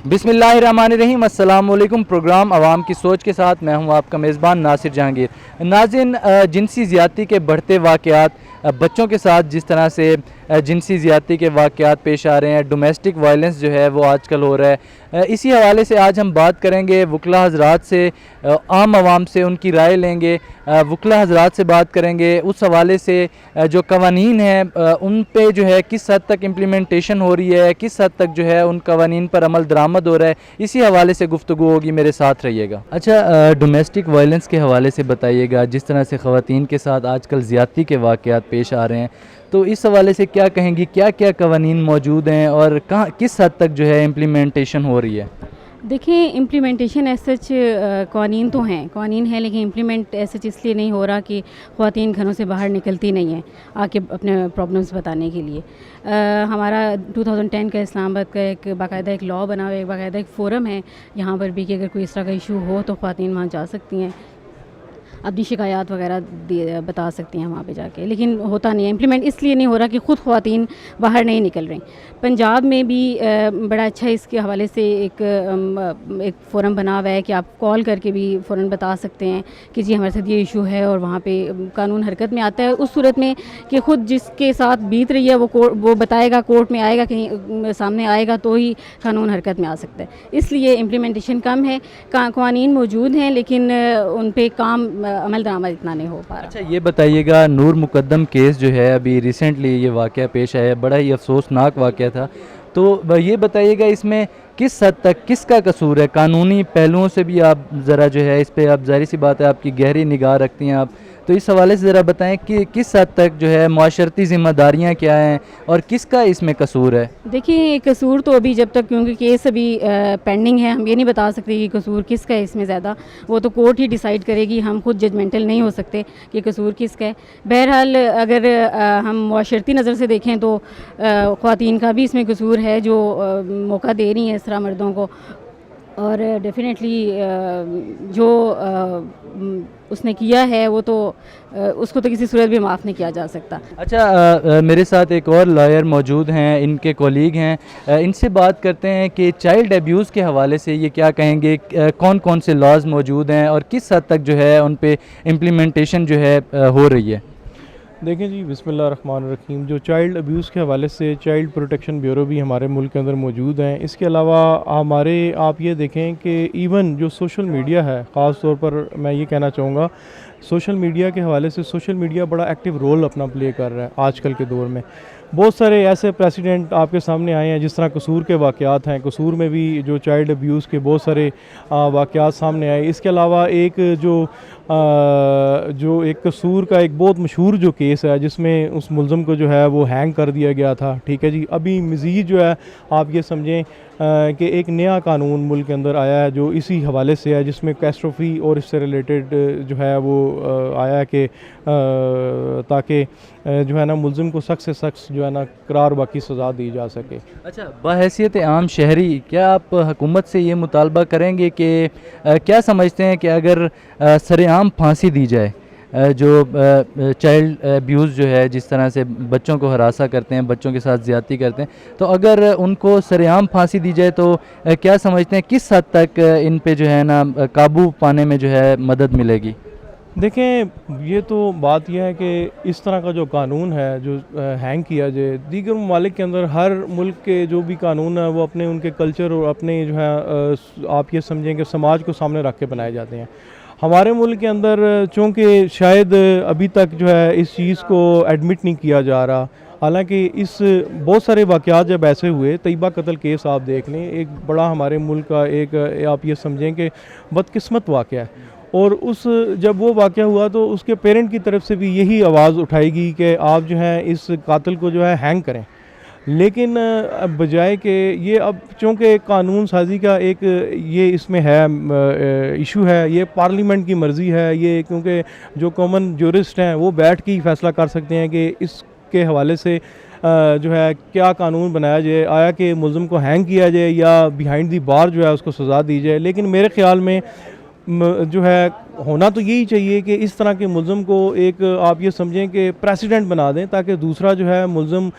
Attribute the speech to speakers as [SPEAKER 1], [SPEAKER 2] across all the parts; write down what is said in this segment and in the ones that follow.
[SPEAKER 1] बिस्मिल्लाहिर्रहमानिर्रहीम। अस्सलाम वालेकुम। प्रोग्राम आवाम की सोच के साथ मैं हूं आपका मेज़बान नासिर जहांगीर। नाज़रीन, जिनसी ज़्यादती के बढ़ते वाक़यात, बच्चों के साथ जिस तरह से जिनसी ज़्यादती के वाक़यात पेश आ रहे हैं, डोमेस्टिक वायलेंस जो है वो आजकल हो रहा है, इसी हवाले से आज हम बात करेंगे वकला हज़रात से, आम आवाम से उनकी राय लेंगे। वकला हज़रात से बात करेंगे उस हवाले से जो कवानीन हैं उन पे जो है किस हद तक इम्प्लीमेंटेशन हो रही है, किस हद तक जो है उन कवानीन पर अमल दरामद हो रहा है, इसी हवाले से गुफ्तगू होगी। मेरे साथ रहिएगा। अच्छा, डोमेस्टिक वायलेंस के हवाले से बताइएगा, जिस तरह से ख़वातीन के साथ आजकल ज़्यादती के वाक़यात पेश आ रहे हैं, तो इस हवाले से क्या कहेंगी, क्या क्या कवानीन मौजूद हैं और कहाँ किस हद तक जो है इम्प्लीमेंटेशन हो रही है?
[SPEAKER 2] देखिए, इम्प्लीमेंटेशन एज सच कानून तो हैं, कानून है, लेकिन इम्प्लीमेंट एज सच इसलिए नहीं हो रहा कि ख़वातीन घरों से बाहर निकलती नहीं हैं आके अपने प्रॉब्लम्स बताने के लिए। हमारा 2010 का इस्लामाबाद का एक बाकायदा एक लॉ बना हुआ है, एक बाकायदा एक फ़ोरम है यहाँ पर भी कि अगर कोई इस तरह का इशू हो तो ख़वातीन वहाँ जा सकती हैं, अपनी शिकायत वगैरह बता सकती हैं वहाँ पे जाके। लेकिन होता नहीं है, इम्प्लीमेंट इसलिए नहीं हो रहा कि ख़ुद ख़वातीन बाहर नहीं निकल रही। पंजाब में भी बड़ा अच्छा इसके हवाले से एक फ़ोरम बना हुआ है कि आप कॉल करके भी फ़ौरन बता सकते हैं कि जी हमारे साथ ये इशू है, और वहाँ पे कानून हरकत में आता है उस सूरत में कि ख़ुद जिसके साथ बीत रही है वो बताएगा, कोर्ट में आएगा, कहीं सामने आएगा तो ही कानून हरकत में आ सकता है। इसलिए इम्प्लीमेंटेशन कम है, कानून मौजूद हैं, लेकिन उन पर काम अमल दरामद इतना नहीं हो पा रहा।
[SPEAKER 1] अच्छा, ये बताइएगा, नूर मुकद्दम केस जो है अभी रिसेंटली ये वाक़या पेश आया, बड़ा ही अफसोसनाक वाक़या था, तो ये बताइएगा इसमें किस हद तक किसका कसूर है? कानूनी पहलुओं से भी आप ज़रा जो है इस पे, आप ज़ाहिर सी बात है आपकी गहरी निगाह रखती हैं आप, तो इस हवाले से ज़रा बताएं कि किस हद तक जो है माशरती ज़िम्मेदारियाँ क्या हैं और किसका इसमें कसूर है?
[SPEAKER 2] देखिए, कसूर तो अभी जब तक, क्योंकि केस अभी पेंडिंग है, हम ये नहीं बता सकते कि कसूर किसका है इसमें ज़्यादा, वो तो कोर्ट ही डिसाइड करेगी, हम खुद जजमेंटल नहीं हो सकते कि कसूर किसका है। बहरहाल अगर हम माशरती नज़र से देखें तो ख़वातीन का भी इसमें कसूर है जो मौका दे रही हैं इस तरह मर्दों को, और डेफिनेटली जो उसने किया है वो तो उसको तो किसी सूरत भी माफ़ नहीं किया जा सकता।
[SPEAKER 1] अच्छा, मेरे साथ एक और लॉयर मौजूद हैं, इनके कोलीग हैं, इनसे बात करते हैं कि चाइल्ड अब्यूज़ के हवाले से ये क्या कहेंगे, कौन कौन से लॉज मौजूद हैं और किस हद तक जो है उन पे इम्प्लीमेंटेशन जो है हो रही है।
[SPEAKER 3] देखें जी, बिस्मिल्लाहिर्रहमानिर्रहीम। जो चाइल्ड अब्यूज़ के हवाले से चाइल्ड प्रोटेक्शन ब्यूरो भी हमारे मुल्क के अंदर मौजूद हैं। इसके अलावा हमारे, आप ये देखें कि इवन जो सोशल मीडिया है, ख़ास तौर पर मैं ये कहना चाहूँगा, सोशल मीडिया के हवाले से सोशल मीडिया बड़ा एक्टिव रोल अपना प्ले कर रहा है आजकल के दौर में। बहुत सारे ऐसे प्रेसिडेंट आपके सामने आए हैं, जिस तरह कसूर के वाक़यात हैं, कसूर में भी जो चाइल्ड अब्यूज़ के बहुत सारे वाक़यात सामने आए। इसके अलावा एक जो एक कसूर का एक बहुत मशहूर जो केस है, जिसमें उस मुलज़म को जो है वो हैंग कर दिया गया था, ठीक है जी। अभी मज़ीद जो है आप ये समझें कि एक नया कानून मुल्क के अंदर आया है जो इसी हवाले से है, जिसमें कैस्ट्रोफी और इससे रिलेटेड जो है वो आया है कि ताकि जो है ना मुलज़िम को सख्त से सख्त जो है ना करार बाकी सज़ा दी जा सके।
[SPEAKER 1] अच्छा, बहैसियत आम शहरी, क्या आप हुकूमत से ये मुतालबा करेंगे कि क्या समझते हैं कि अगर सरेआम फांसी दी जाए, जो चाइल्ड अब्यूज़ जो है, जिस तरह से बच्चों को हरासा करते हैं, बच्चों के साथ ज़्यादती करते हैं, तो अगर उनको सरेआम फांसी दी जाए तो क्या समझते हैं किस हद तक इन पे जो है ना काबू पाने में जो है मदद मिलेगी?
[SPEAKER 3] देखें, ये तो बात यह है कि इस तरह का जो कानून है जो हैंग किया जाए, दीगर ममालिक के अंदर हर मुल्क के जो भी कानून है वो अपने उनके कल्चर और अपने जो है आप ये समझें कि समाज को सामने रख के बनाए जाते हैं। हमारे मुल्क के अंदर चूँकि शायद अभी तक जो है इस चीज़ को एडमिट नहीं किया जा रहा, हालांकि इस बहुत सारे वाक़यात जब ऐसे हुए, तैयबा कत्ल केस आप देख लें, एक बड़ा हमारे मुल्क का एक आप ये समझें कि बदकिस्मत वाक़या है, और उस जब वो वाक़या हुआ तो उसके पेरेंट की तरफ से भी यही आवाज़ उठाएगी कि आप जो है इस कातिल को जो है हैंग करें। लेकिन बजाय कि ये, अब चूँकि कानून साजी का एक ये इसमें है इशू है, ये पार्लियामेंट की मर्ज़ी है, ये क्योंकि जो कॉमन ज्यूरिस्ट हैं वो बैठ के ही फ़ैसला कर सकते हैं कि इसके हवाले से जो है क्या कानून बनाया जाए, आया कि मुलज़िम को हैंग किया जाए या बिहाइंड दी बार जो है उसको सज़ा दी जाए। लेकिन मेरे ख़्याल में जो है होना तो यही चाहिए कि इस तरह के मुल्ज़िम को एक आप ये समझें कि प्रेसिडेंट बना दें, ताकि दूसरा जो है मुल्ज़िम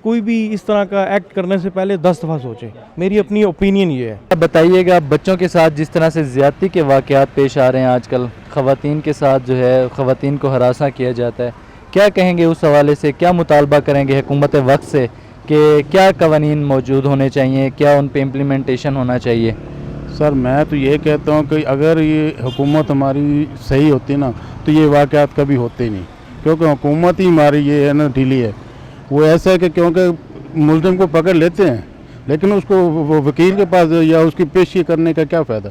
[SPEAKER 3] कोई भी इस तरह का एक्ट करने से पहले 10 दफ़ा सोचे। मेरी अपनी ओपिनियन ये है।
[SPEAKER 1] बताइएगा, बच्चों के साथ जिस तरह से ज़्यादती के वाक़यात पेश आ रहे हैं आजकल, ख़वातीन के साथ जो है ख़वातीन को हरासा किया जाता है, क्या कहेंगे उस हवाले से? क्या मुतालबा करेंगे हुकूमत वक्त से कि क्या कवानीन मौजूद होने चाहिए, क्या उन पे इम्प्लीमेंटेशन होना चाहिए?
[SPEAKER 4] सर मैं तो ये कहता हूँ कि अगर ये हुकूमत हमारी सही होती ना तो ये वाक़यात कभी होते ही नहीं, क्योंकि हुकूमत ही हमारी ये है ना ढीली है। वो ऐसा है कि क्योंकि मुल्ज़िम को पकड़ लेते हैं, लेकिन उसको वो वकील के पास या उसकी पेशी करने का क्या फ़ायदा?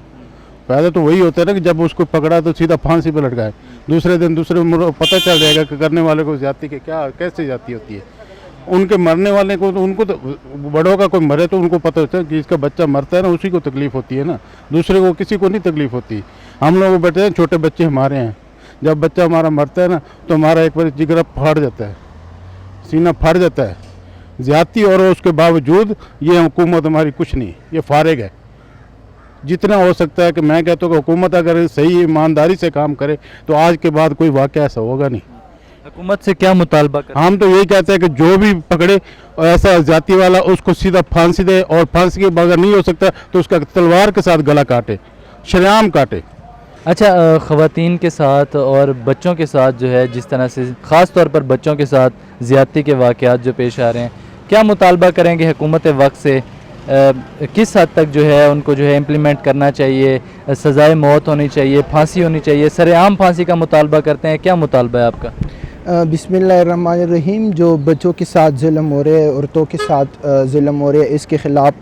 [SPEAKER 4] फ़ायदा तो वही होता है ना कि जब उसको पकड़ा तो सीधा फांसी पर लटकाए, दूसरे दिन पता चल जाएगा कि करने वाले को ज़्यादती के क्या कैसे ज़्यादती होती है। उनके मरने वाले को तो उनको तो बड़ों का कोई मरे तो उनको पता होता है कि इसका बच्चा मरता है ना, उसी को तकलीफ़ होती है ना, दूसरे को किसी को नहीं तकलीफ़ होती। हम लोग बैठे हैं, छोटे बच्चे हमारे हैं, जब बच्चा हमारा मरता है ना तो हमारा एक बार जिगरा फाड़ जाता है, सीना फाड़ जाता है। ज़्यादती और उसके बावजूद ये हुकूमत हमारी कुछ नहीं, ये फारिग है। जितना हो सकता है कि मैं कहता हूँ कि हुकूमत अगर सही ईमानदारी से काम करे तो आज के बाद कोई वाक़या ऐसा होगा नहीं।
[SPEAKER 1] हुकूमत से क्या मुतालबा करें?
[SPEAKER 4] हम तो यही कहते हैं कि जो भी पकड़े और ऐसा जाति वाला उसको सीधा फांसी दे, और फांसी के बगैर नहीं हो सकता तो उसका तलवार के साथ गला काटे, शरेआम काटे।
[SPEAKER 1] अच्छा, ख़वातीन के साथ और बच्चों के साथ जो है जिस तरह से ख़ास तौर पर बच्चों के साथ ज़्यादती के वाक़यात जो पेश आ रहे हैं, क्या मुतालबा करेंगे हुकूमत वक्त से? किस हद तक जो है उनको जो है इम्प्लीमेंट करना चाहिए? सज़ाए मौत होनी चाहिए, फांसी होनी चाहिए, सरेआम फांसी का मुतालबा करते हैं, क्या मुतालबा है आपका?
[SPEAKER 5] बिस्मिल्लाहिर्रहमानिर्रहीम। जो बच्चों के साथ जुल्म हो रहे हैं, औरतों के साथ जुल्म हो रहे हैं, इसके ख़िलाफ़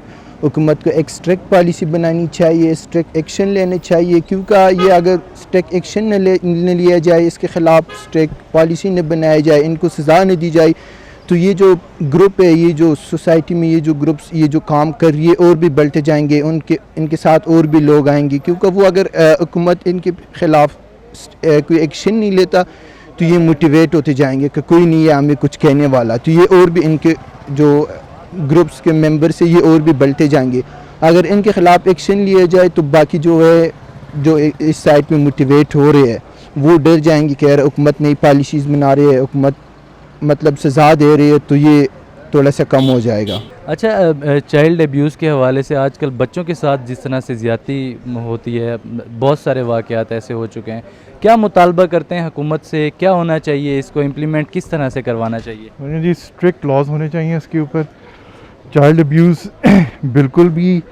[SPEAKER 5] हुकूमत को एक स्ट्रिक्ट पॉलिसी बनानी चाहिए, स्ट्रिक्ट एक्शन लेने चाहिए, क्योंकि ये अगर स्ट्रिक्ट एक्शन न लिया जाए, इसके ख़िलाफ़ स्ट्रिक्ट पॉलिसी न बनाया जाए, इनको सज़ा न दी जाए, तो ये जो ग्रुप है, ये जो सोसाइटी में ये जो ग्रुप्स ये जो काम कर रही है और भी बढ़ते जाएंगे, इनके साथ और भी लोग आएंगे, क्योंकि वो अगर हुकूमत इनके ख़िलाफ़ कोई एक्शन नहीं लेता तो ये मोटिवेट होते जाएंगे कि कोई नहीं है हमें कुछ कहने वाला, तो ये और भी इनके जो ग्रुप्स के मेंबर से ये और भी बढ़ते जाएंगे। अगर इनके ख़िलाफ़ एक्शन लिया जाए तो बाकी जो है जो इस साइड में मोटिवेट हो रहे हैं वो डर जाएंगे कि यार हुकूमत नई पॉलिसीज़ बना रही है, हुकूमत मतलब सज़ा दे रही है, तो ये थोड़ा सा कम हो जाएगा।
[SPEAKER 1] अच्छा, चाइल्ड अब्यूज़ के हवाले से आजकल बच्चों के साथ जिस तरह से ज़्यादती होती है, बहुत सारे वाक़यात ऐसे हो चुके हैं, क्या मुतालबा करते हैं हुकूमत से? क्या होना चाहिए, इसको इम्प्लीमेंट किस तरह से करवाना चाहिए?
[SPEAKER 6] जी स्ट्रिक्ट लॉज होने चाहिए इसके ऊपर। चाइल्ड अब्यूज़ बिल्कुल भी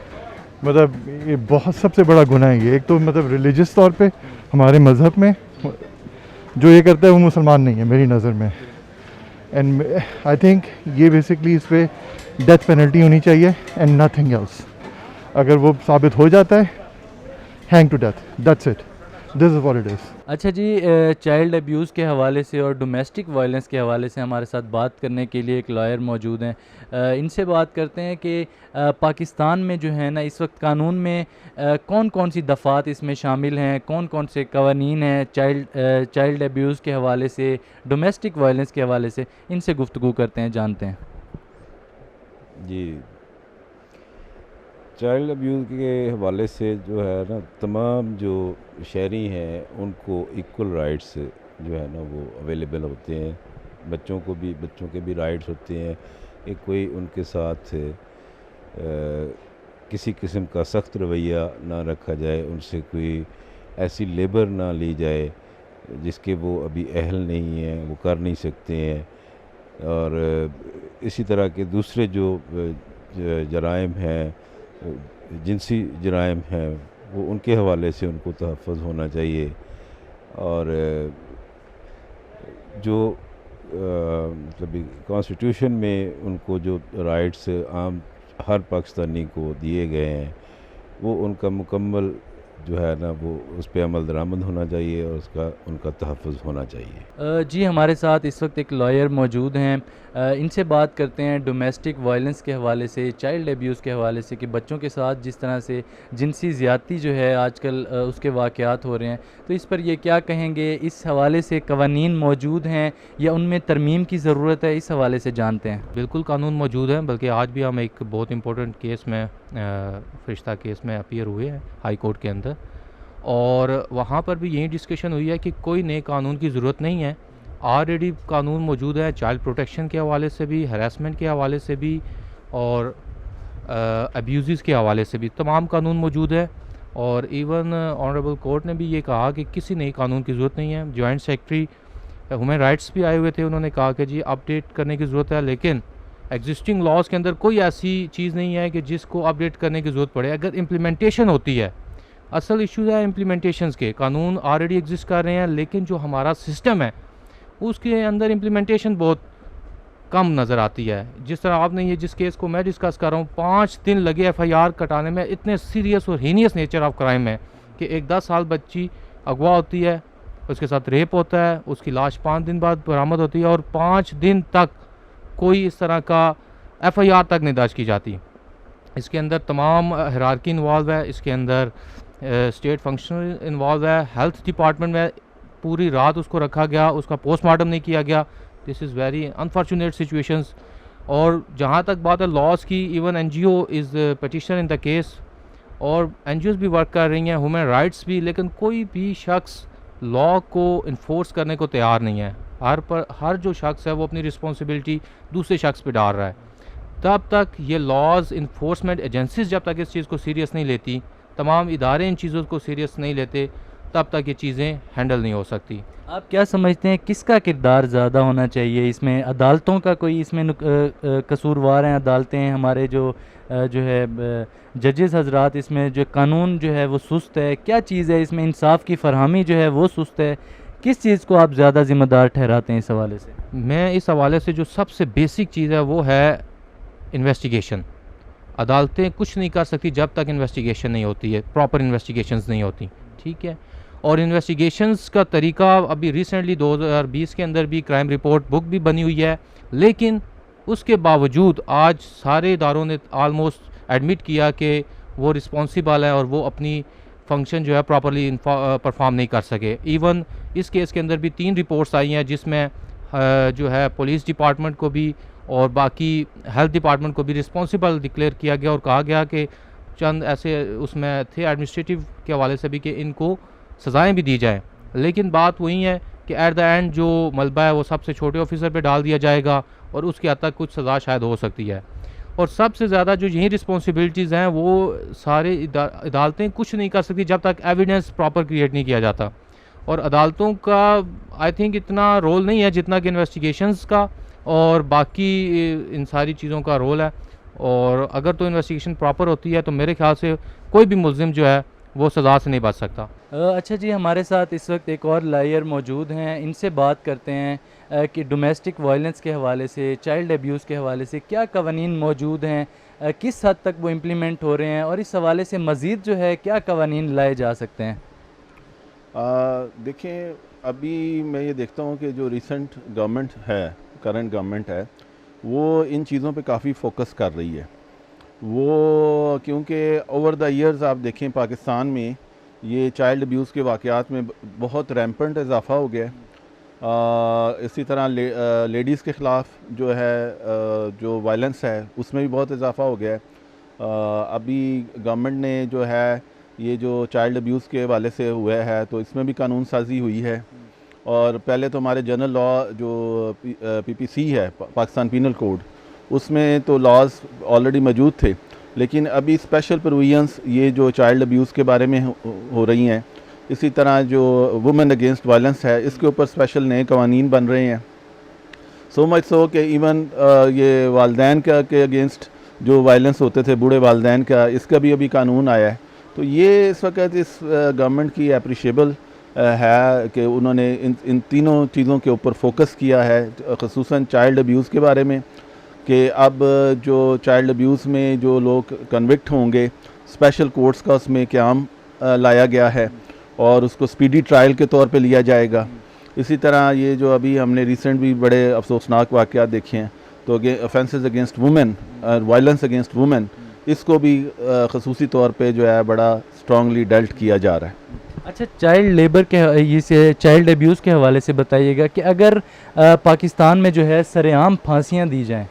[SPEAKER 6] मतलब ये बहुत सबसे बड़ा गुनाह है ये। एक तो मतलब रिलीजियस तौर पे हमारे मज़हब में जो ये करता है वो मुसलमान नहीं है मेरी नज़र में। एंड आई थिंक ये बेसिकली इस पर डेथ पेनल्टी होनी चाहिए एंड नथिंग एल्स। अगर वो साबित हो जाता है, hang to death, that's it, this is what it is.
[SPEAKER 1] अच्छा जी, चाइल्ड अब्यूज़ के हवाले से और डोमेस्टिक वायलेंस के हवाले से हमारे साथ बात करने के लिए एक लॉयर मौजूद हैं। इनसे बात करते हैं कि पाकिस्तान में जो है ना इस वक्त कानून में कौन कौन सी दफ़ात इसमें शामिल हैं, कौन कौन से कवानीन हैं चाइल्ड अब्यूज़ के हवाले से, डोमेस्टिक वायलेंस के हवाले से। इनसे गुफ्तगू करते हैं, जानते हैं।
[SPEAKER 7] जी, चाइल्ड अब्यूज़ के हवाले से जो है ना तमाम जो शहरी हैं उनको इक्वल राइट्स जो है ना वो अवेलेबल होते हैं। बच्चों के भी राइट्स होते हैं कि कोई उनके साथ किसी किस्म का सख्त रवैया ना रखा जाए, उनसे कोई ऐसी लेबर ना ली जाए जिसके वो अभी अहल नहीं हैं, वो कर नहीं सकते हैं। और इसी तरह के दूसरे जो जराइम हैं, जिनसी जराइम हैं, वो उनके हवाले से उनको तहफ़्फ़ुज़ होना चाहिए। और जो मतलब कॉन्स्टिट्यूशन में उनको जो राइट्स आम हर पाकिस्तानी को दिए गए हैं वो उनका मुकम्मल जो है ना वो उस पर अमल दरामद होना चाहिए और उनका तहफ़्फ़ुज़ होना चाहिए।
[SPEAKER 1] जी, हमारे साथ इस वक्त एक लॉयर मौजूद हैं। इनसे बात करते हैं डोमेस्टिक वायलेंस के हवाले से, चाइल्ड अब्यूज़ के हवाले से, कि बच्चों के साथ जिस तरह से जिनसी ज़्यादती जो है आजकल उसके वाक़यात हो रहे हैं, तो इस पर ये क्या कहेंगे? इस हवाले से कवानीन मौजूद हैं या उनमें तरमीम की ज़रूरत है? इस हवाले से जानते हैं।
[SPEAKER 8] बिल्कुल कानून मौजूद हैं, बल्कि आज भी हम एक बहुत इंपॉर्टेंट केस में फरिश्ता केस में अपीयर हुए हैं हाई कोर्ट के अंदर, और वहाँ पर भी यही डिस्कशन हुई है कि कोई नए कानून की ज़रूरत नहीं है, ऑलरेडी कानून मौजूद है, चाइल्ड प्रोटेक्शन के हवाले से भी, हरासमेंट के हवाले से भी और अब्यूज़ के हवाले से भी तमाम कानून मौजूद है। और इवन ऑनरेबल कोर्ट ने भी ये कहा कि किसी नए कानून की ज़रूरत नहीं है। जॉइंट सेक्रेटरी ह्यूमन राइट्स भी आए हुए थे, उन्होंने कहा कि जी अपडेट करने की ज़रूरत है, लेकिन एग्जिस्टिंग लॉज के अंदर कोई ऐसी चीज़ नहीं है कि जिसको अपडेट करने की ज़रूरत पड़े। अगर इम्प्लीमेंटेशन होती है, असल इशू है इम्प्लीमेंटेशंस के, कानून ऑलरेडी एग्जिस्ट कर रहे हैं लेकिन जो हमारा सिस्टम है उसके अंदर इम्प्लीमेंटेशन बहुत कम नज़र आती है। जिस तरह आपने ये जिस केस को मैं डिस्कस कर रहा हूँ, 5 दिन लगे FIR कटाने में। इतने सीरियस और हीनियस नेचर ऑफ क्राइम है कि एक 10 साल बच्ची अगवा होती है, उसके साथ रेप होता है, उसकी लाश 5 दिन बाद बरामद होती है और 5 दिन तक कोई इस तरह का FIR तक नहीं दर्ज की जाती। इसके अंदर तमाम हायरार्की इन्वॉल्व है, इसके अंदर स्टेट फंक्शनल इन्वॉल्व है, हेल्थ डिपार्टमेंट में पूरी रात उसको रखा गया, उसका पोस्टमार्टम नहीं किया गया। This is very unfortunate situations. और जहाँ तक बात है लॉस की, even NGO is petitioner in the case और NGOs भी वर्क कर रही हैं, ह्यूमन राइट्स भी, लेकिन कोई भी शख्स लॉ को इन्फोर्स करने को तैयार नहीं है। हर जो शख्स है वो अपनी रिस्पॉन्सिबिलिटी दूसरे शख्स पे डाल रहा है। तब तक ये लॉज इन्फोर्समेंट एजेंसीज जब तक इस चीज़ को सीरियस नहीं लेती, तमाम इदारे इन चीज़ों को सीरियस नहीं लेते, तब तक ये चीज़ें हैंडल नहीं हो सकती।
[SPEAKER 1] आप क्या समझते हैं किसका किरदार ज़्यादा होना चाहिए इसमें? अदालतों का कोई इसमें कसूरवार हैं अदालतें, हमारे जो है जजेस हजरात, इसमें जो कानून जो है वो सुस्त है? क्या चीज़ है इसमें, इंसाफ की फरहमी जो है वो सुस्त है? किस चीज़ को आप ज़्यादा ज़िम्मेदार ठहराते हैं इस हवाले से?
[SPEAKER 8] मैं इस हवाले से जो सबसे बेसिक चीज़ है वो है इन्वेस्टिगेशन। अदालतें कुछ नहीं कर सकती जब तक इन्वेस्टिगेशन नहीं होती है, प्रॉपर इन्वेस्टिगेशंस नहीं होती, ठीक है। और इन्वेस्टिगेशंस का तरीका अभी रिसेंटली 2020 के अंदर भी क्राइम रिपोर्ट बुक भी बनी हुई है, लेकिन उसके बावजूद आज सारे इदारों ने आलमोस्ट एडमिट किया कि वो रिस्पॉन्सिबल है और वो अपनी फंक्शन जो है प्रॉपरली परफॉर्म नहीं कर सके। इवन इस केस के अंदर भी 3 रिपोर्ट्स आई हैं जिसमें जो है पुलिस डिपार्टमेंट को भी और बाकी हेल्थ डिपार्टमेंट को भी रिस्पॉन्सिबल डिक्लेयर किया गया और कहा गया कि चंद ऐसे उसमें थे एडमिनिस्ट्रेटिव के हवाले से भी कि इनको सज़ाएँ भी दी जाएँ। लेकिन बात वही है कि एट द एंड जो मलबा है वो सबसे छोटे ऑफिसर पे डाल दिया जाएगा और उसके हद तक कुछ सज़ा शायद हो सकती है। और सबसे ज़्यादा जो यही रिस्पॉन्सिबिलिटीज़ हैं वो सारे अदालतें कुछ नहीं कर सकती जब तक एविडेंस प्रॉपर क्रिएट नहीं किया जाता। और अदालतों का आई थिंक इतना रोल नहीं है जितना कि इन्वेस्टिगेशंस का और बाकी इन सारी चीज़ों का रोल है। और अगर तो इन्वेस्टिगेशन प्रॉपर होती है तो मेरे ख्याल से कोई भी मुल्ज़िम जो है वो सज़ा से नहीं बच सकता।
[SPEAKER 1] अच्छा जी, हमारे साथ इस वक्त एक और लायर मौजूद हैं, इनसे बात करते हैं कि डोमेस्टिक वायलेंस के हवाले से, चाइल्ड अब्यूज़ के हवाले से क्या कवानीन मौजूद हैं, किस हद तक वो इम्प्लीमेंट हो रहे हैं और इस हवाले से मज़ीद जो है क्या कवानीन लाए जा सकते हैं?
[SPEAKER 4] देखें, अभी मैं ये देखता हूँ कि जो रिसेंट गवर्नमेंट है, करंट गवर्नमेंट है, वो इन चीज़ों पे काफ़ी फोकस कर रही है। वो क्योंकि ओवर द ईयर्स आप देखें पाकिस्तान में ये चाइल्ड अब्यूज़ के वाक़यात में बहुत रैम्पेंट इजाफ़ा हो गया है। इसी तरह लेडीज़ के ख़िलाफ़ जो है जो वायलेंस है उसमें भी बहुत इजाफ़ा हो गया है। अभी गवर्नमेंट ने जो है ये जो चाइल्ड अब्यूज़ के हवाले से हुआ है तो इसमें भी कानून साजी हुई है। और पहले तो हमारे जनरल लॉ जो PPC है, पाकिस्तान पीनल कोड, उसमें तो लॉज ऑलरेडी मौजूद थे, लेकिन अभी स्पेशल प्रोविजंस ये जो चाइल्ड अब्यूज़ के बारे में हो रही हैं, इसी तरह जो वुमेन अगेंस्ट वायलेंस है इसके ऊपर स्पेशल नए कवानीन बन रहे हैं। सो मच सो कि इवन ये वालदैन के अगेंस्ट जो वायलेंस होते थे, बूढ़े वालदैन का, इसका भी अभी कानून आया है। तो ये इस वक्त इस गवर्नमेंट की अप्रिशिएबल है कि उन्होंने इन तीनों चीज़ों के ऊपर फोकस किया है, ख़ुसूसन चाइल्ड अब्यूज़ के बारे में, कि अब जो चाइल्ड अब्यूज़ में जो लोग कन्विक्ट होंगे स्पेशल कोर्ट्स का उसमें क़याम लाया गया है और उसको स्पीडी ट्रायल के तौर पे लिया जाएगा। इसी तरह ये जो अभी हमने रिसेंट भी बड़े अफसोसनाक वाक़यात देखे हैं, तो offences against women, violence against women, इसको भी ख़ुसूसी तौर पे जो है बड़ा स्ट्रांगली डेल्ट किया जा रहा है।
[SPEAKER 1] अच्छा, चाइल्ड लेबर के से चाइल्ड अब्यूज़ के हवाले से बताइएगा कि अगर पाकिस्तान में जो है सरेआम फांसियाँ दी जाएँ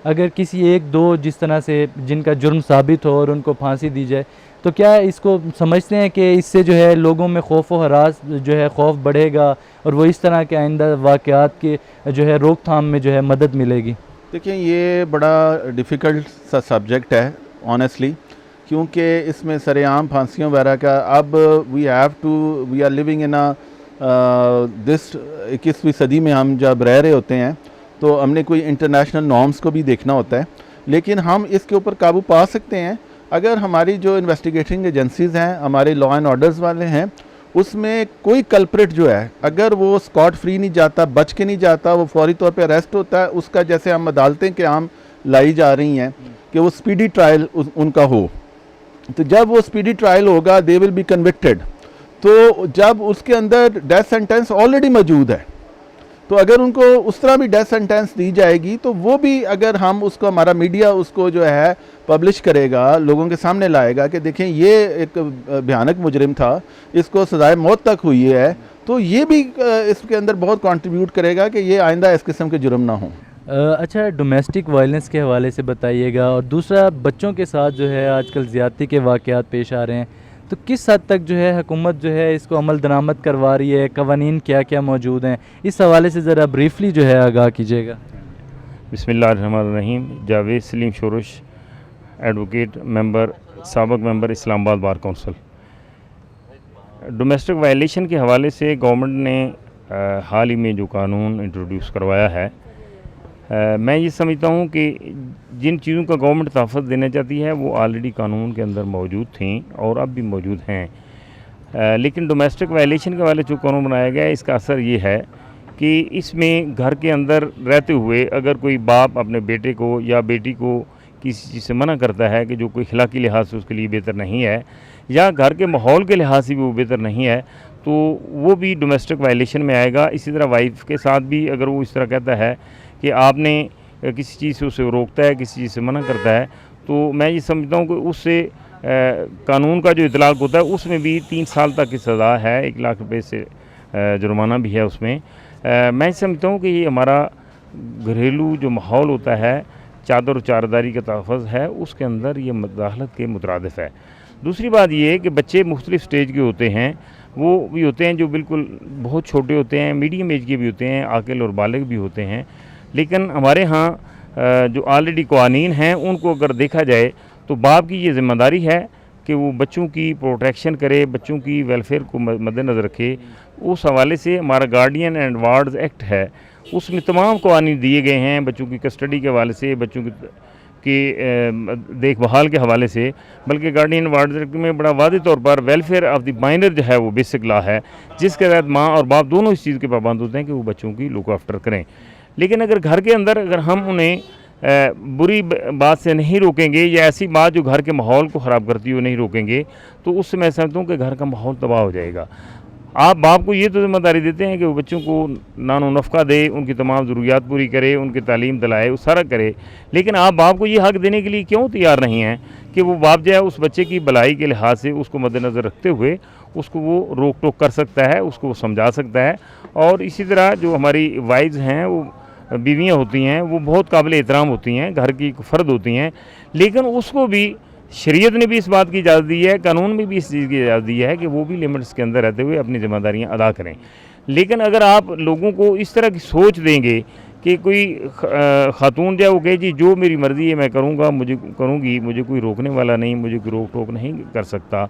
[SPEAKER 1] अगर किसी एक दो जिस तरह से जिनका जुर्म साबित हो और उनको फांसी दी जाए, तो क्या इसको समझते हैं कि इससे जो है लोगों में खौफ व हरास जो है खौफ बढ़ेगा और वो इस तरह के आइंदा वाक़यात के जो है रोकथाम में जो है मदद मिलेगी?
[SPEAKER 4] देखिए, ये बड़ा डिफ़िकल्ट सा सब्जेक्ट है ऑनेस्टली, क्योंकि इसमें सरेआम फांसियों वगैरह का अब we are living in this 21वीं सदी में हम जब रह रहे होते हैं तो हमने कोई इंटरनेशनल नॉर्म्स को भी देखना होता है, लेकिन हम इसके ऊपर काबू पा सकते हैं अगर हमारी जो इन्वेस्टिगेटिंग एजेंसीज़ हैं, हमारे लॉ एंड ऑर्डर्स वाले हैं, उसमें कोई कल्प्रिट जो है अगर वो स्कॉट फ्री नहीं जाता, बच के नहीं जाता, वो फौरी तौर पे अरेस्ट होता है, उसका जैसे हम अदालतें के आम लाई जा रही हैं कि वो स्पीडी ट्रायल उनका हो, तो जब वो स्पीडी ट्रायल होगा दे विल बी कन्विक्टेड। तो जब उसके अंदर डेथ सेंटेंस ऑलरेडी मौजूद है, तो अगर उनको उस तरह भी डेथ सेंटेंस दी जाएगी तो वो भी अगर हम उसको, हमारा मीडिया उसको जो है पब्लिश करेगा, लोगों के सामने लाएगा कि देखें ये एक भयानक मुजरिम था, इसको सजाए मौत तक हुई है, तो ये भी इसके अंदर बहुत कंट्रीब्यूट करेगा कि ये आइंदा इस किस्म के जुर्म ना हों।
[SPEAKER 1] अच्छा, डोमेस्टिक वायलेंस के हवाले से बताइएगा, और दूसरा बच्चों के साथ जो है आजकल ज़्यादती के वाक़यात पेश आ रहे हैं, तो किस हद तक जो है हुकूमत जो है इसको अमल दरामद करवा रही है, कवानीन क्या क्या मौजूद हैं, इस हवाले से ज़रा ब्रीफली जो है आगाह कीजिएगा।
[SPEAKER 9] बिस्मिल्लाहिर्रहमानिर्रहीम। जावेद सलीम शोरश, एडवोकेट, मेंबर, साबिक member Islamabad bar council. Domestic violation के हवाले से गवर्नमेंट ने हाल ही में जो कानून इंट्रोड्यूस करवाया है, मैं ये समझता हूँ कि जिन चीज़ों का गवर्नमेंट तहफ़्फ़ुज़ देना चाहती है वो ऑलरेडी कानून के अंदर मौजूद थी और अब भी मौजूद हैं, लेकिन डोमेस्टिक वायलेशन के वाले जो कानून बनाया गया है इसका असर ये है कि इसमें घर के अंदर रहते हुए अगर कोई बाप अपने बेटे को या बेटी को किसी चीज़ से मना करता है कि जो कोई अखलाकी लिहाज से उसके लिए बेहतर नहीं है या घर के माहौल के लिहाज से भी वो बेहतर नहीं है, तो वो भी डोमेस्टिक वायलेशन में आएगा। इसी तरह वाइफ के साथ भी अगर वो इस तरह कहता है कि आपने किसी चीज़ से उसे रोकता है, किसी चीज़ से मना करता है, तो मैं ये समझता हूँ कि उससे कानून का जो इतलाक़ होता है उसमें भी 3 साल तक की सज़ा है, 1 लाख रुपए से जुर्माना भी है उसमें। मैं समझता हूँ कि ये हमारा घरेलू जो माहौल होता है, चादर और चारदारी का तहफ़्फ़ुज़ है, उसके अंदर ये मुदाखलत के मुतरादिफ़ है। दूसरी बात ये है कि बच्चे मुख्तलिफ़ स्टेज के होते हैं, वो भी होते हैं जो बिल्कुल बहुत छोटे होते हैं, मीडियम एज के भी होते हैं, आकिल और बालिग भी होते हैं, लेकिन हमारे यहाँ जो ऑलरेडी क़वानीन हैं उनको अगर देखा जाए तो बाप की ये ज़िम्मेदारी है कि वो बच्चों की प्रोटेक्शन करे, बच्चों की वेलफेयर को मद्देनज़र रखे। उस हवाले से हमारा गार्डियन एंड वार्ड्स एक्ट है, उसमें तमाम क़वानीन दिए गए हैं बच्चों की कस्टडी के हवाले से, बच्चों की देखभाल के हवाले से, बल्कि गार्डियन वार्ड्स एक्ट में बड़ा वाज़ेह तौर पर वेलफेयर ऑफ द माइनर जो है वो बेसिक लॉ है, जिसके तहत माँ और बाप दोनों इस चीज़ के पाबंद होते हैं कि वो बच्चों की लुक आफ्टर करें। लेकिन अगर घर के अंदर अगर हम उन्हें बुरी बात से नहीं रोकेंगे या ऐसी बात जो घर के माहौल को ख़राब करती हो नहीं रोकेंगे, तो उससे मैं समझता हूँ कि घर का माहौल तबाह हो जाएगा। आप बाप को ये तो ज़िम्मेदारी देते हैं कि वो बच्चों को नानो नफ़का दे, उनकी तमाम ज़रूरियात पूरी करे, उनकी तालीम दिलाए, वो सारा करे, लेकिन आप बाप को ये हक़ देने के लिए क्यों तैयार नहीं हैं कि वो बाप जो है उस बच्चे की भलाई के लिहाज से उसको मद्देनज़र रखते हुए उसको वो रोक टोक कर सकता है, उसको समझा सकता है। और इसी तरह जो हमारी वाइफ्स हैं, वो बीवियाँ होती हैं, वो बहुत काबिल एहतराम होती हैं, घर की फ़र्द होती हैं, लेकिन उसको भी शरीयत ने भी इस बात की इजाज़त दी है, कानून में भी इस चीज़ की इजाज़त दी है कि वो भी लिमिट्स के अंदर रहते हुए अपनी ज़िम्मेदारियाँ अदा करें। लेकिन अगर आप लोगों को इस तरह की सोच देंगे कि कोई खातून जो वो कहे जी जो मेरी मर्ज़ी है मैं करूँगा, मुझे करूँगी, मुझे कोई रोकने वाला नहीं, मुझे कोई रोक टोक नहीं कर सकता,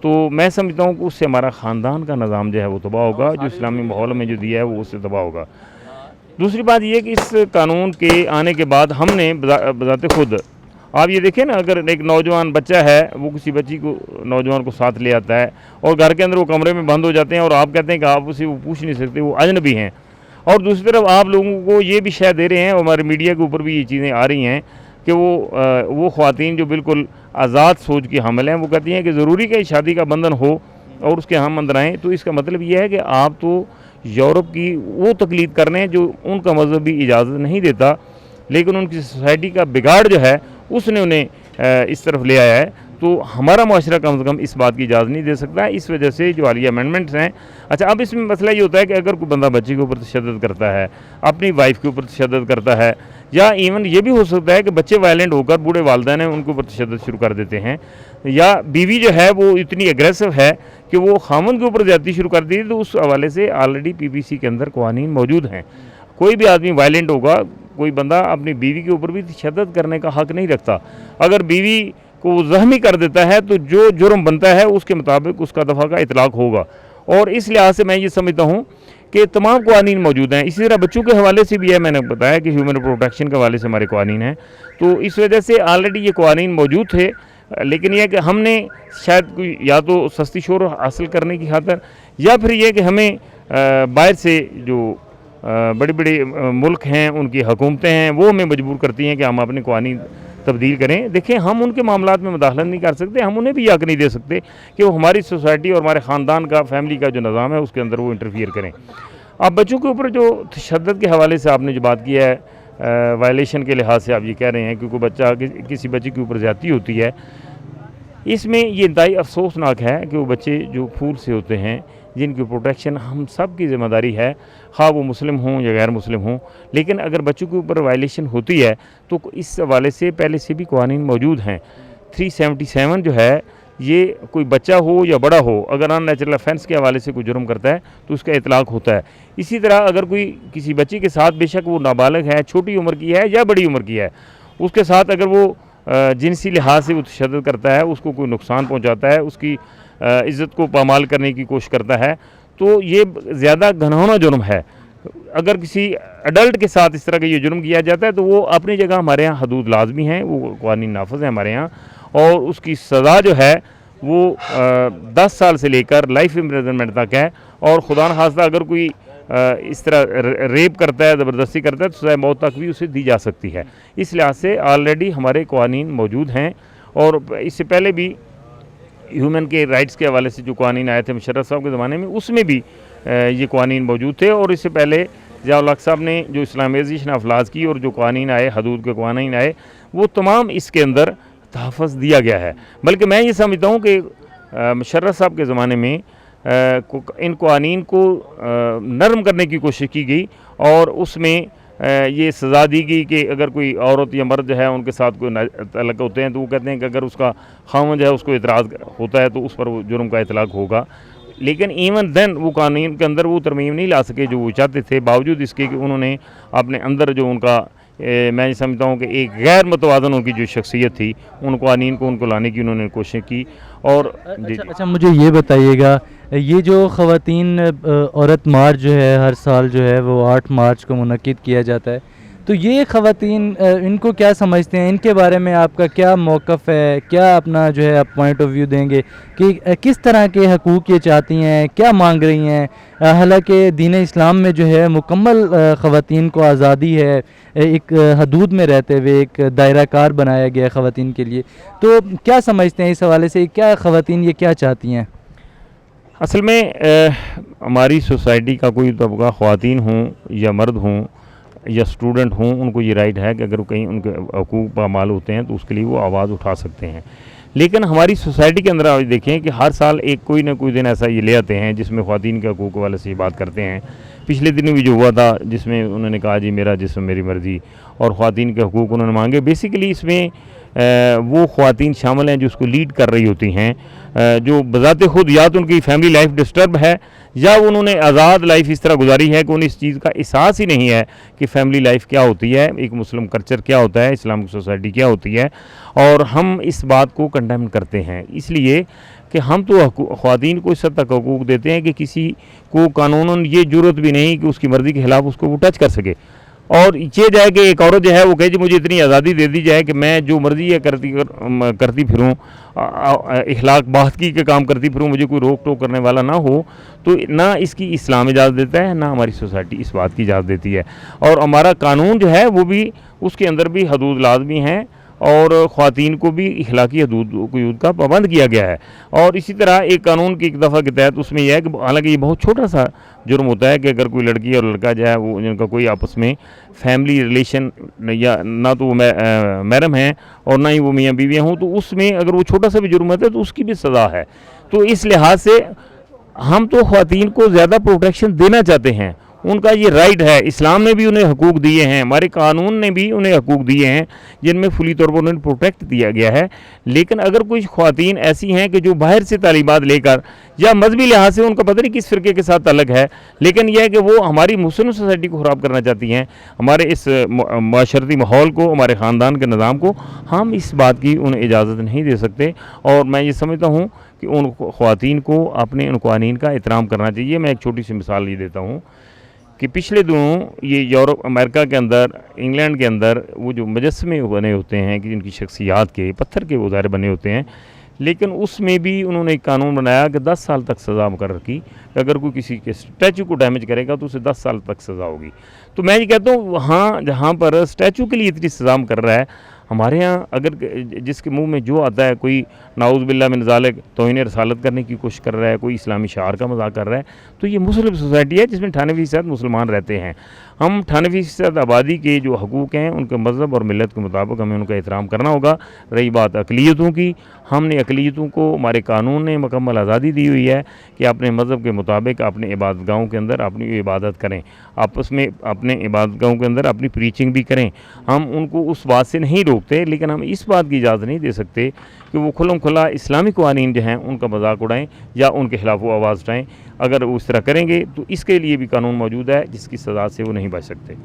[SPEAKER 9] तो मैं समझता हूँ कि उससे हमारा ख़ानदान का निज़ाम जो है वो तबाह होगा, जो इस्लामी माहौल में जो दिया है वो उससे तबाह होगा। दूसरी बात ये है कि इस कानून के आने के बाद हमने बज़ाते खुद, आप ये देखें ना, अगर एक नौजवान बच्चा है वो किसी बच्ची को, नौजवान को साथ ले आता है और घर के अंदर वो कमरे में बंद हो जाते हैं और आप कहते हैं कि आप उसे वो पूछ नहीं सकते, वो अजनबी हैं, और दूसरी तरफ आप लोगों को ये भी शायद दे रहे हैं, हमारे मीडिया के ऊपर भी ये चीज़ें आ रही हैं कि वो ख़वातीन जो बिल्कुल आज़ाद सोच की हामिल हैं, वो कहती हैं कि ज़रूरी कि शादी का बंधन हो और उसके हम अंदर आएँ। तो इसका मतलब ये है कि आप तो यूरोप की वो तकलीद कर रहे हैं जो उनका मज़हब भी इजाज़त नहीं देता, लेकिन उनकी सोसाइटी का बिगाड़ जो है उसने उन्हें इस तरफ ले आया है। तो हमारा माशरा कम से कम इस बात की इजाज़त नहीं दे सकता। इस वजह से जो हालिया अमेंडमेंट्स हैं, अच्छा अब इसमें मसला ये होता है कि अगर कोई बंदा बच्ची के ऊपर तशद्दुद करता है, अपनी वाइफ के ऊपर तशद्दुद करता है या इवन ये भी हो सकता है कि बच्चे वायलेंट होकर बूढ़े वालिदैन हैं उनके ऊपर तशद्दुद शुरू कर देते हैं, या बीवी जो है वो इतनी एग्रेसिव है कि वो खामन के ऊपर ज़्यादती शुरू कर दी। तो उस हवाले से ऑलरेडी पीपीसी के अंदर कवानीन मौजूद हैं। कोई भी आदमी वायलेंट होगा, कोई बंदा अपनी बीवी के ऊपर भी तशद्दुद करने का हक़ नहीं रखता। अगर बीवी को ज़ख्मी कर देता है तो जो जुर्म बनता है उसके मुताबिक उसका दफ़ा का इतलाक़ होगा। और इस लिहाज से मैं ये समझता हूँ कि तमाम कवानीन मौजूद हैं। इसी तरह बच्चों के हवाले से भी है, मैंने बताया कि ह्यूमन प्रोटेक्शन के हवाले से हमारे कवानीन हैं। तो इस वजह से ऑलरेडी ये कवानीन मौजूद थे, लेकिन यह कि हमने शायद कोई या तो सस्ती शोर हासिल करने की खातर, या फिर यह कि हमें बाहर से जो बड़े बड़े मुल्क हैं उनकी हुकूमतें हैं वो हमें मजबूर करती हैं कि हम अपनी कवानीन तब्दील करें। देखें, हम उनके मामलात में मुदाखलत नहीं कर सकते, हम उन्हें भी हक़ नहीं दे सकते कि वो हमारी सोसाइटी और हमारे ख़ानदान का, फैमिली का जो निज़ाम है उसके अंदर वो इंटरफियर करें। अब बच्चों के ऊपर जो तशद्दुद के हवाले से आपने जो बात की है, वायलेशन के लिहाज से आप ये कह रहे हैं कि कोई बच्चा किसी बच्चे के ऊपर ज़्यादती होती है, इसमें ये इंतहाई अफसोसनाक है कि वो बच्चे जो फूल से होते हैं जिनकी प्रोटेक्शन हम सब की ज़िम्मेदारी है, ख़ास वो मुस्लिम हों या गैर मुस्लिम हों। लेकिन अगर बच्चों के ऊपर वायलेशन होती है तो इस हवाले से पहले से भी कवानीन मौजूद हैं। 377 जो है, ये कोई बच्चा हो या बड़ा हो, अगर अननेचुरल ऑफेंस के हवाले से कोई जुर्म करता है तो उसका इतलाक़ होता है। इसी तरह अगर कोई किसी बच्चे के साथ, बेशक वो नाबालिग है, छोटी उम्र की है या बड़ी उम्र की है, उसके साथ अगर वो जिनसी लिहाज से वो तशद्दुद करता है, उसको कोई नुकसान पहुँचाता है, उसकी इज़्ज़त को पामाल करने की कोशिश करता है, तो ये ज़्यादा घिनौना जुर्म है। अगर किसी अडल्ट के साथ इस तरह का ये जुर्म किया जाता है तो वो अपनी जगह हमारे यहाँ हदूद लाजमी हैं, वो कवानीन नाफिज़ हैं हमारे यहाँ, और उसकी सज़ा जो है वो 10 साल से लेकर लाइफ इम्प्रिजनमेंट तक है। और खुदा न खास्ता अगर कोई इस तरह रेप करता है, ज़बरदस्ती करता है, तो सज़ाए मौत तक भी उसे दी जा सकती है। इस लिहाज से ऑलरेडी हमारे कवानीन मौजूद हैं। और इससे पहले भी ह्यूमन के राइट्स के हवाले से जो कवानीन आए थे मुशर्रफ साहब के ज़माने में, उसमें भी ये कवानीन मौजूद थे। और इससे पहले ज़िया-उल-हक़ साहब ने जो इस्लामाइजेशन ऑफ लॉज़ की और जो कवानीन आए, हदूद के कवानीन आए, वो तमाम इसके अंदर तहफ़्फ़ुज़ दिया गया है। बल्कि मैं ये समझता हूँ कि मुशर्रफ साहब के ज़माने में इन कवानीन को नरम करने की कोशिश की गई और उसमें ये सज़ा दी गई कि अगर कोई औरत या मर्द है उनके साथ कोई तल्लुक़ होते हैं तो वो कहते हैं कि अगर उसका ख़ावंद है उसको इतराज़ होता है तो उस पर वो जुर्म का इतलाक़ होगा। लेकिन इवन देन वो कानून के अंदर वो तरमीम नहीं ला सके जो वो चाहते थे, बावजूद इसके कि उन्होंने अपने अंदर जो उनका मैं समझता हूँ कि एक गैर मुतवाज़न उनकी जो शख्सियत थी, उन कवानीन को उनको लाने की उन्होंने कोशिश की। और
[SPEAKER 1] अच्छा, मुझे ये बताइएगा, ये जो ख़वातीन औरत मार्च जो है हर साल जो है वो 8 मार्च को मुनक़िद किया जाता है, तो ये ख़वातीन इनको क्या समझते हैं, इनके बारे में आपका क्या मौक़िफ़ है, क्या अपना जो है आप पॉइंट ऑफ व्यू देंगे कि किस तरह के हकूक़ ये चाहती हैं, क्या मांग रही हैं? हालांकि दीन इस्लाम में जो है मुकम्मल ख़वातीन को आज़ादी है, एक हदूद में रहते हुए एक दायरा कार बनाया गया है ख़वातीन के लिए, तो क्या समझते हैं इस हवाले से, क्या ख़वातीन ये क्या चाहती हैं?
[SPEAKER 9] असल में हमारी सोसाइटी का कोई तबका, ख़वातीन हों या मर्द हों या स्टूडेंट हों, उनको ये राइट है कि अगर कहीं उनके हकूक़ पामाल होते हैं तो उसके लिए वो आवाज़ उठा सकते हैं। लेकिन हमारी सोसाइटी के अंदर आप देखें कि हर साल एक कोई ना कोई दिन ऐसा ये ले आते हैं जिसमें ख़वातीन के हकूक़ वाले से बात करते हैं। पिछले दिनों भी जो हुआ था जिसमें उन्होंने कहा जी मेरा जिस्म मेरी मर्ज़ी, और ख़वातीन के हकूक़ उन्होंने मांगे। बेसिकली इसमें वो ख़वातीन शामिल हैं जो उसको लीड कर रही होती हैं, जो बज़ाते ख़ुद या तो उनकी फैमिली लाइफ डिस्टर्ब है या उन्होंने आज़ाद लाइफ इस तरह गुजारी है कि उन्हें इस चीज़ का एहसास ही नहीं है कि फ़ैमिली लाइफ क्या होती है, एक मुस्लिम कल्चर क्या होता है, इस्लामिक सोसाइटी क्या होती है। और हम इस बात को कंडेम करते हैं, इसलिए कि हम तो ख़वातीन को इस हद तक हकूक़ देते हैं कि किसी को कानूनन ये ज़रूरत भी नहीं कि उसकी मर्ज़ी के ख़िलाफ़ उसको वो टच कर सके। और ये जाए कि एक औरत जो है वो कहे जी मुझे इतनी आज़ादी दे दी जाए कि मैं जो मर्ज़ी है करती फिरूँ, इखलाक बाहतगी के काम करती फिरूँ, मुझे कोई रोक टोक करने वाला ना हो, तो ना इसकी इस्लाम इजाज़त देता है, ना हमारी सोसाइटी इस बात की इजाज़त देती है। और हमारा कानून जो है वो भी उसके अंदर भी हदूद लाजमी हैं और ख़वातीन को भी इखलाकी हदूद का पाबंद किया गया है। और इसी तरह एक कानून की एक दफ़ा के तहत उसमें यह है कि हालांकि ये बहुत छोटा सा जुर्म होता है कि अगर कोई लड़की और लड़का जो है वो जिनका कोई आपस में फैमिली रिलेशन या ना तो वो महरम हैं और ना ही वो मियाँ बीवियाँ हों, तो उसमें अगर वो छोटा सा भी जुर्म होता है तो उसकी भी सज़ा है। तो इस लिहाज से हम तो ख़वातीन को ज़्यादा प्रोटेक्शन देना चाहते हैं, उनका ये राइट है। इस्लाम ने भी उन्हें हकूक़ दिए हैं, हमारे कानून ने भी उन्हें हकूक़ दिए हैं जिनमें फुली तौर पर उन्हें प्रोटेक्ट दिया गया है। लेकिन अगर कुछ ख़वातीन ऐसी हैं कि जो बाहर से तालीमात लेकर या मजहबी लिहाज से उनका पता नहीं किस फ़िरके के साथ ताल्लुक़ है, लेकिन यह है कि वो हमारी मुस्लिम सोसाइटी को ख़राब करना चाहती हैं, हमारे इस माशरती माहौल को, हमारे ख़ानदान के निज़ाम को, हम इस बात की उन्हें इजाज़त नहीं दे सकते। और मैं ये समझता हूँ कि उन ख़वातीन को अपने उन क़वानीन का एहतराम करना चाहिए। मैं एक छोटी सी मिसाल ये देता हूँ कि पिछले दिनों ये यूरोप, अमेरिका के अंदर, इंग्लैंड के अंदर वो जो मुजस्समे बने होते हैं कि जिनकी शख्सियात के पत्थर के वो ज़ाहिर बने होते हैं, लेकिन उसमें भी उन्होंने एक कानून बनाया कि 10 साल तक सज़ा मुकर्रर की कि अगर कोई किसी के स्टैचू को डैमेज करेगा तो उसे 10 साल तक सज़ा होगी। तो मैं ये कहता हूँ वहाँ जहाँ पर स्टैचू के लिए इतनी सज़ा मुकर्रर है, हमारे यहाँ अगर जिसके मुंह में जो आता है, कोई नाउज़ बिल्लाह मिन ज़ालिक तौहीन रसालत करने की कोशिश कर रहा है, कोई इस्लामी शार का मजाक कर रहा है, तो ये मुस्लिम सोसाइटी है जिसमें 98% मुसलमान रहते हैं। हम 98% आबादी के जो हकूक़ हैं उनके मज़हब और मिलत के मुताबिक हमें उनका एहतराम करना होगा। रही बात अक़लियतों की, हमने अक़लियतों को, हमारे कानून ने मुकम्मल आज़ादी दी हुई है कि अपने मज़हब के मुताबिक अपने इबादतगाहों के अंदर अपनी इबादत करें, आपस में अपने इबादतगाहों के अंदर अपनी प्रीचिंग भी करें। हम उनको उस बात से नहीं रोकते, लेकिन हम इस बात की इजाज़त नहीं दे सकते कि वो खुल्लम खुल्ला इस्लामी क़वानीन जो हैं उनका मजाक उड़ाएँ या उनके खिलाफ वो आवाज़ उठाएँ। अगर वो इस तरह करेंगे तो इसके लिए भी कानून मौजूद है जिसकी सज़ा से वो नहीं बच सकते।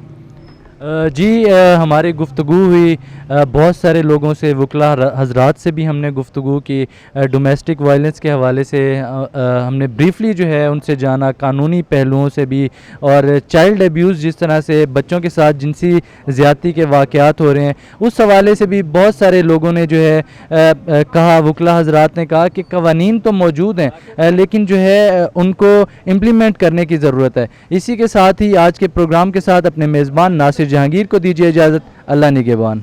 [SPEAKER 1] जी हमारी गुफ्तगू हुई बहुत सारे लोगों से, वकला हजरात से भी हमने गुफ्तगू की, डोमेस्टिक वायलेंस के हवाले से हमने ब्रीफली जो है उनसे जाना, कानूनी पहलुओं से भी, और चाइल्ड अब्यूज़ जिस तरह से बच्चों के साथ जिनसी ज़्यादती के वाक़यात हो रहे हैं उस हवाले से भी बहुत सारे लोगों ने जो है कहा, वकला हजरात ने कहा कि क़वानीन तो मौजूद हैं लेकिन जो है उनको इम्प्लीमेंट करने की ज़रूरत है। इसी के साथ ही आज के प्रोग्राम के साथ अपने मेज़बान नासिर जहांगीर को दीजिए इजाज़त। अल्लाह निगहबान।